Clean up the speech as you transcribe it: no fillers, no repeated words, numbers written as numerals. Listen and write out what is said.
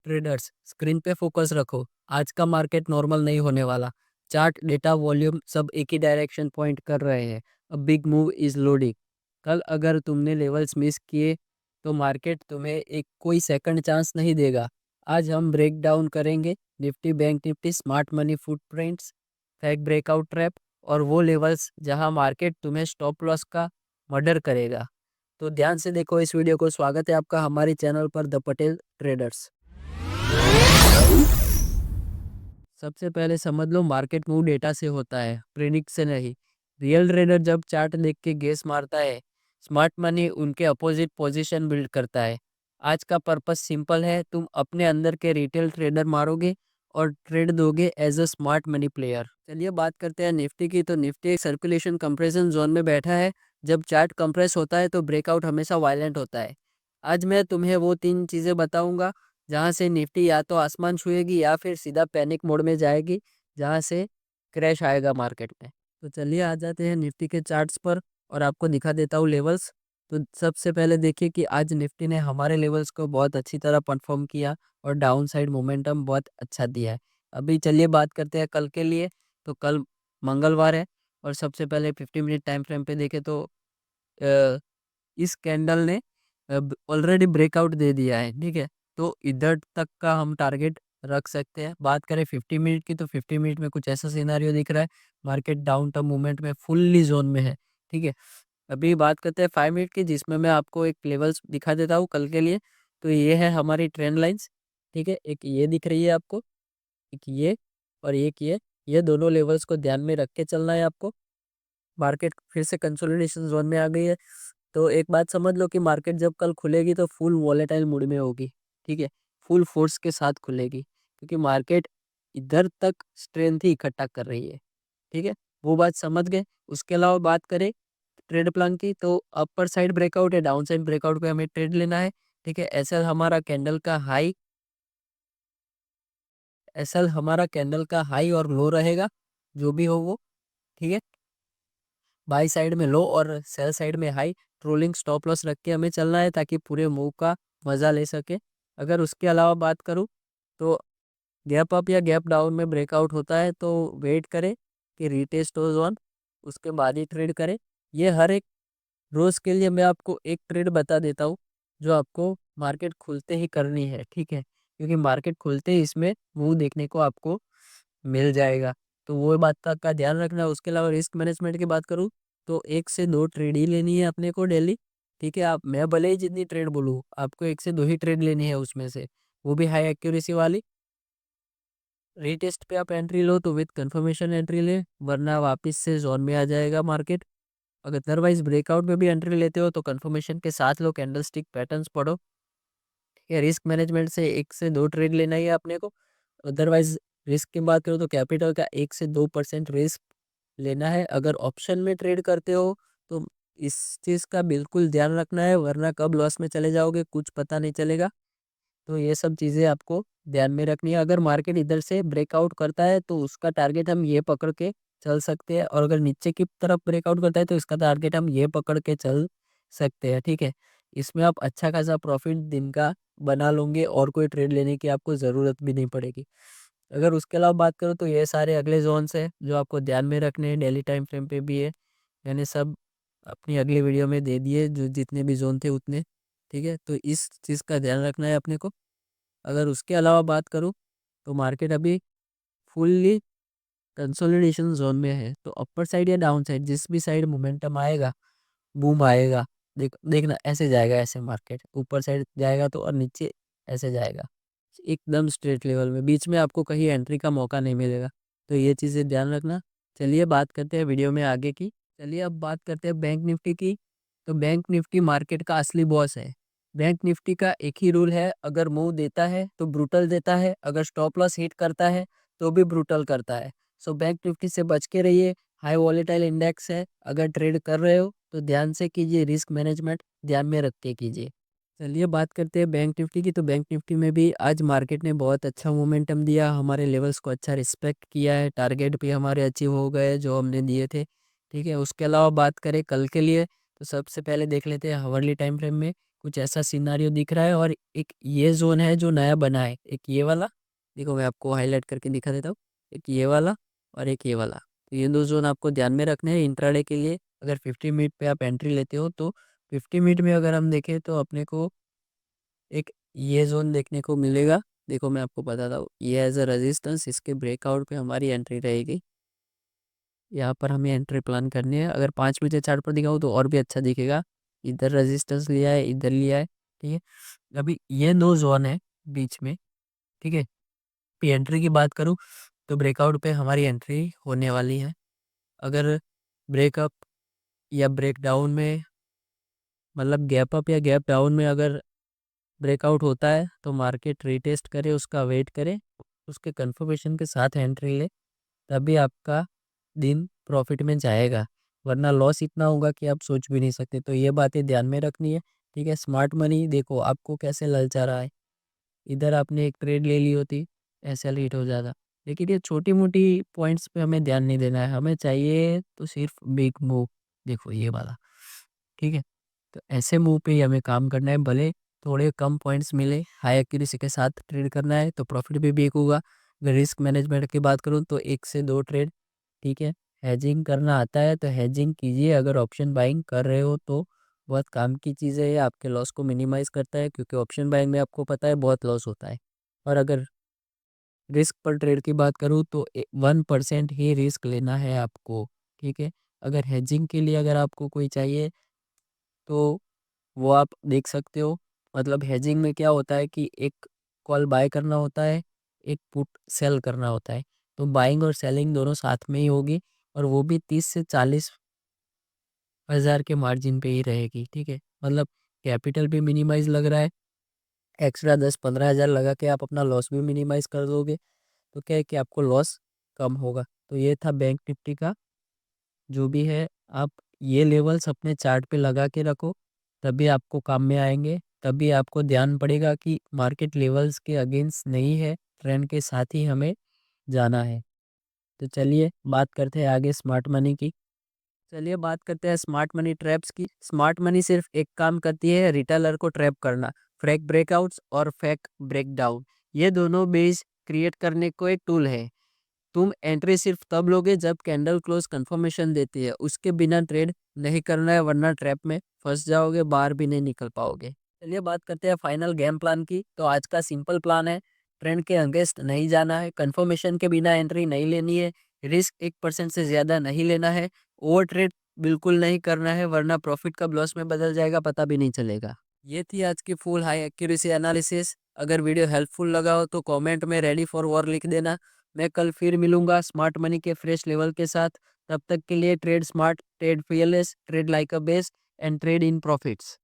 Traders screen पे focus रखो। आज का मार्केट नॉर्मल नहीं होने वाला। चार्ट, डेटा, वॉल्यूम सब एक ही डायरेक्शन पॉइंट कर रहे हैं। A big move is loading. कल अगर तुमने लेवल्स मिस किए तो मार्केट तुम्हें एक कोई सेकंड चांस नहीं देगा। आज हम ब्रेक डाउन करेंगे Nifty, bank Nifty, smart money footprints, fake breakout trap और वो लेवल्स जहां मार्केट तुम्हें स्टॉप लॉस का मर्डर करेगा। तो ध्यान से देखो इस वीडियो को। स्वागत है आपका हमारे चैनल पर द पटेल ट्रेडर्स। सबसे पहले समझ लो, मार्केट मूव डेटा से होता है, प्रेडिक्ट से नहीं। रियल ट्रेडर जब चार्ट देख के गेस मारता है, स्मार्ट मनी उनके अपोजिट पोजीशन बिल्ड करता है। आज का पर्पस सिंपल है, तुम अपने अंदर के रिटेल ट्रेडर मारोगे और ट्रेड दोगे as a smart money player. चलिए बात करते हैं निफ्टी की। तो निफ्टी एक सर्कुलेशन कंप्रेशन जोन में बैठा है। जब चार्ट कंप्रेस होता है तो ब्रेकआउट हमेशा वायलेंट होता है। आज मैं तुम्हें वो 3 चीज़ें बताऊंगा जहाँ से निफ्टी या तो आसमान छुएगी या फिर सीधा पैनिक मोड में जाएगी, जहाँ से क्रैश आएगा मार्केट में। तो चलिए आ जाते हैं निफ्टी के चार्ट्स पर और आपको दिखा देता हूँ लेवल्स। तो सबसे पहले देखिए कि आज निफ्टी ने हमारे लेवल्स को बहुत अच्छी तरह परफॉर्म किया और डाउन साइड मोमेंटम बहुत अच्छा दिया है। अभी चलिए बात करते हैं कल के लिए। तो कल मंगलवार है और सबसे पहले 50 मिनट टाइम फ्रेम पे देखें तो अ, इस कैंडल ने ऑलरेडी ब्रेकआउट दे दिया है, ठीक है। तो इधर तक का हम टारगेट रख सकते हैं। बात करें 50 मिनट की तो 50 मिनट में कुछ ऐसा सिनारियो दिख रहा है, मार्केट डाउन टर्म मूवमेंट में फुल्ली जोन में है, ठीक है। अभी बात करते हैं 5 मिनट की, जिसमें मैं आपको एक लेवल्स दिखा देता हूँ कल के लिए। तो ये है हमारी ट्रेंड लाइंस, ठीक है। एक ये दिख रही है आपको, एक ये और एक ये दोनों लेवल्स को ध्यान में रख के चलना है आपको। मार्केट फिर से कंसोलिडेशन जोन में आ गई है। तो एक बात समझ लो कि मार्केट जब कल खुलेगी तो फुल वॉलेटाइल मूड में होगी, ठीक है। फुल फोर्स के साथ खुलेगी क्योंकि मार्केट इधर तक स्ट्रेंथ ही इकट्ठा कर रही है, ठीक है। वो बात समझ गए। उसके अलावा बात करें ट्रेड प्लान की, तो अपर साइड ब्रेकआउट है, डाउन साइड ब्रेकआउट पे हमें ट्रेड लेना है, ठीक है। एसएल हमारा कैंडल का हाई, एसएल हमारा कैंडल का हाई और लो रहेगा, जो भी हो वो, ठीक है। बाई साइड में लो और सेल साइड में हाई। ट्रोलिंग स्टॉप लॉस रख के हमें चलना है ताकि पूरे मूव का मज़ा ले सके। अगर उसके अलावा बात करूँ तो गैप अप या गैप डाउन में ब्रेकआउट होता है तो वेट करें कि रीटेस्ट हो जोन, उसके बाद ही ट्रेड करें। ये हर एक रोज़ के लिए मैं आपको एक ट्रेड बता देता हूँ जो आपको मार्केट खुलते ही करनी है, ठीक है। क्योंकि मार्केट खुलते ही इसमें मूव देखने को आपको मिल जाएगा। तो वो बात का ध्यान रखना है। उसके अलावा रिस्क मैनेजमेंट की बात करूँ तो 1 से 2 ट्रेड ही लेनी है अपने को डेली, ठीक है। आप, मैं भले ही जितनी ट्रेड बोलूँ, आपको 1 से 2 ही ट्रेड लेनी है उसमें से, वो भी हाई एक्यूरेसी वाली। रीटेस्ट पे आप एंट्री लो तो विद कंफर्मेशन एंट्री ले, वरना वापस से जोन में आ जाएगा मार्केट। अगर अदरवाइज ब्रेकआउट में भी एंट्री लेते हो तो कंफर्मेशन के साथ लो, कैंडल स्टिक पैटर्न्स पढ़ो, ठीक है। रिस्क मैनेजमेंट से 1 से 2 ट्रेड लेना ही है अपने को। अदरवाइज रिस्क की बात करूँ तो कैपिटल का 1 से 2% रिस्क लेना है। अगर ऑप्शन में ट्रेड करते हो तो इस चीज़ का बिल्कुल ध्यान रखना है, वरना कब लॉस में चले जाओगे कुछ पता नहीं चलेगा। तो ये सब चीज़ें आपको ध्यान में रखनी है। अगर मार्केट इधर से ब्रेकआउट करता है तो उसका टारगेट हम ये पकड़ के चल सकते हैं, और अगर नीचे की तरफ ब्रेकआउट करता है तो इसका टारगेट हम ये पकड़ के चल सकते हैं, ठीक है। इसमें आप अच्छा खासा प्रॉफिट दिन का बना लोगे और कोई ट्रेड लेने की आपको ज़रूरत भी नहीं पड़ेगी। अगर उसके अलावा बात करूँ तो ये सारे अगले जोन्स हैं जो आपको ध्यान में रखने हैं, डेली टाइम फ्रेम पे भी है। मैंने सब अपनी अगली वीडियो में दे दिए, जो जितने भी जोन थे उतने, ठीक है। तो इस चीज़ का ध्यान रखना है अपने को। अगर उसके अलावा बात करूँ तो मार्केट अभी फुल्ली कंसोलिडेशन जोन में है। तो अपर साइड या डाउन साइड जिस भी साइड मोमेंटम आएगा, बूम आएगा, देखना ऐसे जाएगा, ऐसे मार्केट ऊपर साइड जाएगा तो, और नीचे ऐसे जाएगा एकदम स्ट्रेट लेवल में, बीच में आपको कहीं एंट्री का मौका नहीं मिलेगा। तो ये चीज़ें ध्यान रखना। चलिए बात करते हैं वीडियो में आगे की। चलिए अब बात करते हैं बैंक निफ्टी की। तो बैंक निफ्टी मार्केट का असली बॉस है। बैंक निफ्टी का एक ही रूल है, अगर मूव देता है तो ब्रूटल देता है, अगर स्टॉप लॉस हिट करता है तो भी ब्रूटल करता है। सो बैंक निफ्टी से बच के रहिए। हाई वॉलेटाइल इंडेक्स है, अगर ट्रेड कर रहे हो तो ध्यान से कीजिए, रिस्क मैनेजमेंट ध्यान में रख के कीजिए। चलिए बात करते हैं बैंक निफ्टी की। तो बैंक निफ्टी में भी आज मार्केट ने बहुत अच्छा मोमेंटम दिया, हमारे लेवल्स को अच्छा रिस्पेक्ट किया है, टारगेट भी हमारे अचीव हो गए जो हमने दिए थे, ठीक है। उसके अलावा बात करें कल के लिए तो सबसे पहले देख लेते हैं हावरली टाइम फ्रेम में कुछ ऐसा सिनारियो दिख रहा है। और एक ये जोन है जो नया बना है, एक ये वाला, देखो मैं आपको हाईलाइट करके दिखा देता हूँ, एक ये वाला और एक ये वाला। तो ये दो जोन आपको ध्यान में रखने हैं इंट्राडे के लिए। अगर 50 मिनट पे आप एंट्री लेते हो तो 50 मिनट में अगर हम देखें तो अपने को एक ये जोन देखने को मिलेगा। देखो मैं आपको बताता हूँ, ये एज अ रेजिस्टेंस, इसके ब्रेकआउट पे हमारी एंट्री रहेगी। यहाँ पर हमें एंट्री प्लान करनी है। अगर 5 बजे चार्ट पर दिखाऊँ तो और भी अच्छा दिखेगा। इधर रेजिस्टेंस लिया है, इधर लिया है, ठीक है। अभी ये दो जोन है बीच में, ठीक है। एंट्री की बात करूँ तो ब्रेकआउट पे हमारी एंट्री होने वाली है। अगर ब्रेकअप या ब्रेक डाउन में, मतलब गैप अप या गैप डाउन में अगर ब्रेकआउट होता है तो मार्केट रीटेस्ट करे, उसका वेट करे, उसके कंफर्मेशन के साथ एंट्री ले, तभी आपका दिन प्रॉफिट में जाएगा। वरना लॉस इतना होगा कि आप सोच भी नहीं सकते। तो ये बातें ध्यान में रखनी है, ठीक है। स्मार्ट मनी देखो आपको कैसे ललचा रहा है। इधर आपने एक ट्रेड ले ली होती, ऐसे हिट हो जाता। लेकिन ये छोटी मोटी पॉइंट्स पे हमें ध्यान नहीं देना है, हमें चाहिए तो सिर्फ बिग मूव। देखो ये वाला, ठीक है। तो ऐसे मूव पे ही हमें काम करना है, भले थोड़े कम पॉइंट्स मिले, हाई एक्यूरेसी के साथ ट्रेड करना है तो प्रॉफिट भी बिग होगा। अगर रिस्क मैनेजमेंट की बात करूँ तो 1 से 2 ट्रेड, ठीक है। हेजिंग करना आता है तो हेजिंग कीजिए। अगर ऑप्शन बाइंग कर रहे हो तो बहुत काम की चीज़ है, ये आपके लॉस को मिनिमाइज करता है, क्योंकि ऑप्शन बाइंग में आपको पता है बहुत लॉस होता है। और अगर रिस्क पर ट्रेड की बात करूँ तो 1% ही रिस्क लेना है आपको, ठीक है। अगर हेजिंग के लिए अगर आपको कोई चाहिए तो वो आप देख सकते हो। मतलब हेजिंग में क्या होता है कि एक कॉल बाय करना होता है, एक पुट सेल करना होता है। तो बाइंग और सेलिंग दोनों साथ में ही होगी, और वो भी 30 से 40 हज़ार के मार्जिन पे ही रहेगी, ठीक है। मतलब कैपिटल भी मिनिमाइज लग रहा है, एक्स्ट्रा 10-15 हज़ार लगा के आप अपना लॉस भी मिनिमाइज कर दोगे, तो क्या है कि आपको लॉस कम होगा। तो ये था बैंक निफ्टी का। जो भी है आप ये लेवल्स अपने चार्ट पे लगा के रखो, तभी आपको काम में आएंगे। तभी आपको ध्यान पड़ेगा कि मार्केट लेवल्स के अगेंस्ट नहीं है, ट्रेंड के साथ ही हमें जाना है। तो चलिए बात करते हैं आगे स्मार्ट मनी की। चलिए बात करते हैं स्मार्ट मनी ट्रैप्स की। स्मार्ट मनी सिर्फ एक काम करती है, रिटेलर को ट्रैप करना। फेक ब्रेकआउट्स और फेक ब्रेकडाउन, ये दोनों बेस क्रिएट करने को एक टूल है। तुम एंट्री सिर्फ तब लोगे जब कैंडल क्लोज कंफर्मेशन देती है, उसके बिना ट्रेड नहीं करना है, वरना ट्रैप में फंस जाओगे, बाहर भी नहीं निकल पाओगे। चलिए बात करते हैं फाइनल गेम प्लान की। तो आज का सिंपल प्लान है, ट्रेंड के अगेंस्ट नहीं जाना है, कंफर्मेशन के बिना एंट्री नहीं लेनी है, रिस्क 1% से ज़्यादा नहीं लेना है, ओवर ट्रेड बिल्कुल नहीं करना है, वरना प्रॉफिट कब लॉस में बदल जाएगा पता भी नहीं चलेगा। ये थी आज की फुल हाई एक्यूरेसी एनालिसिस। अगर वीडियो हेल्पफुल लगा हो तो कमेंट में रेडी फॉर वॉर लिख देना। मैं कल फिर मिलूंगा स्मार्ट मनी के फ्रेश लेवल के साथ। तब तक के लिए trade smart, trade fearless, trade like a best and trade in profits.